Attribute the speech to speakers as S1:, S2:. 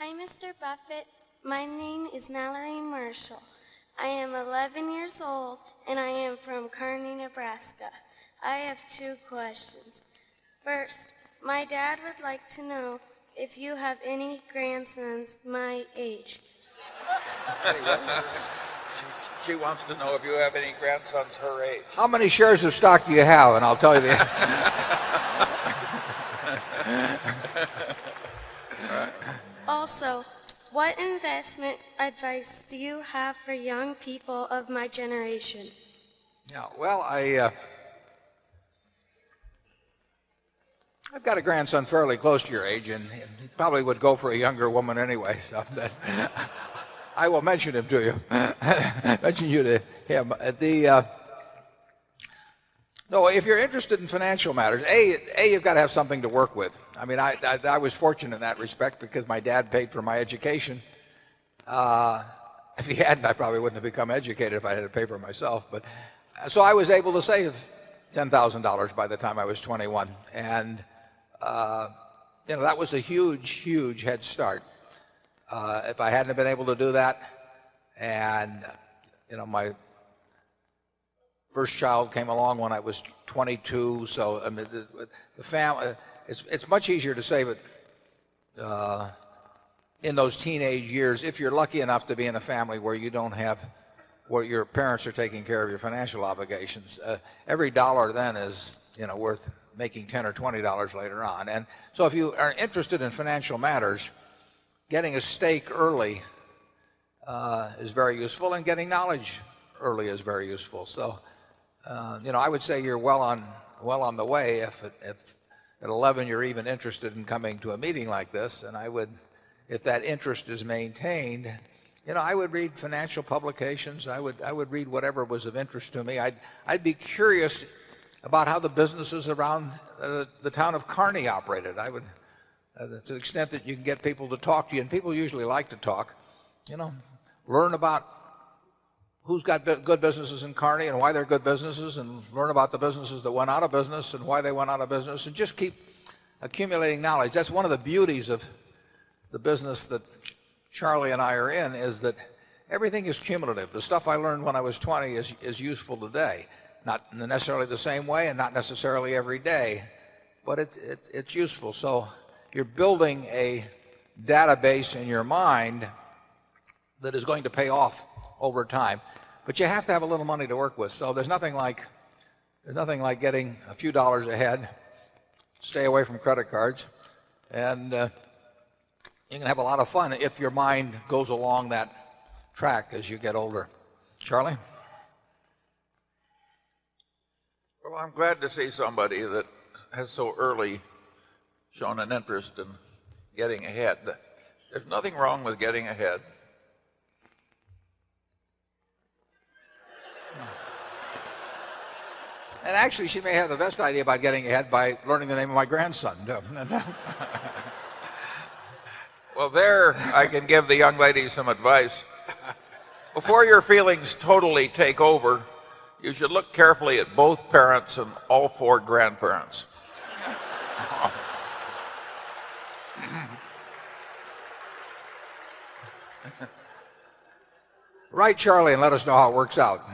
S1: Hi, Mr. Buffett. My name is Mallory Marshall. I am 11 years old, and I am from Kearney, Nebraska. I have 2 questions. First, my dad would like to know if you have any grandsons my age.
S2: She wants to know if you have any grandsons her age.
S3: How many shares of stock do you have? And I'll tell you the
S1: Also, what investment advice do you have for young people of my generation?
S3: Yeah, well, I've got a grandson fairly close to your age, and he probably would go for a younger woman anyway. So that, I will mention him to you. Mention you to him. No, if you're interested in financial matters, you've got to have something to work with. I mean, I was fortunate in that respect because my dad paid for my education. If he hadn't, I probably wouldn't have become educated if I had to pay for myself. But so I was able to save $10,000 by the time I was 21, and that was a huge head start. If I hadn't been able to do that, and my first child came along when I was 22, so I mean, the family. It's much easier to save it in those teenage years if you're lucky enough to be in a family where you don't have, where your parents are taking care of your financial obligations. Every dollar then is worth making $10 or $20 later on. And so if you are interested in financial matters, getting a stake early is very useful, and getting knowledge early is very useful. So I would say you're well on the way if at 11 you're even interested in coming to a meeting like this. And I would, if that interest is maintained, I would read financial publications. I would read whatever was of interest to me. I'd be curious about how the businesses around the town of Kearney operated. I would, to the extent that you can get people to talk to you, and people usually like to talk, learn about who's got good businesses in Kearney and why they're good businesses, and learn about the businesses that went out of business and why they went out of business, and just keep accumulating knowledge. That's one of the beauties of the business that Charlie and I are in, is that everything is cumulative. The stuff I learned when I was 20 is useful today. Not necessarily the same way, and not necessarily every day, but it's useful. So you're building a database in your mind that is going to pay off over time. But you have to have a little money to work with. So there's nothing like getting a few dollars ahead, stay away from credit cards, and you can have a lot of fun if your mind goes along that track as you get older. Charlie?
S2: Well, I'm glad to see somebody that has so early shown an interest in getting ahead. There's nothing wrong with getting ahead.
S3: And actually, she may have the best idea about getting ahead by learning the name of my grandson.
S2: Well, there I can give the young lady some advice. Before your feelings totally take over, you should look carefully at both parents and all 4 grandparents.
S3: Write Charlie and let us know how it works out.